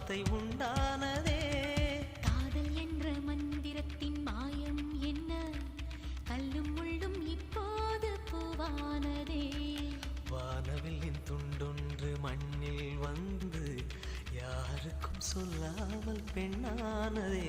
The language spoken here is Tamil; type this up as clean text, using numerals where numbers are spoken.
வார்த்தை உண்டானதே. காதல் என்ற மந்திரத்தின் மாயம் என்ன, கல்லும் முள்ளும் இப்போது பூவானதே. வானவில்லின் துண்டொன்று மண்ணில் வந்து யாருக்கும் சொல்லாமல் பெண்ணானதே.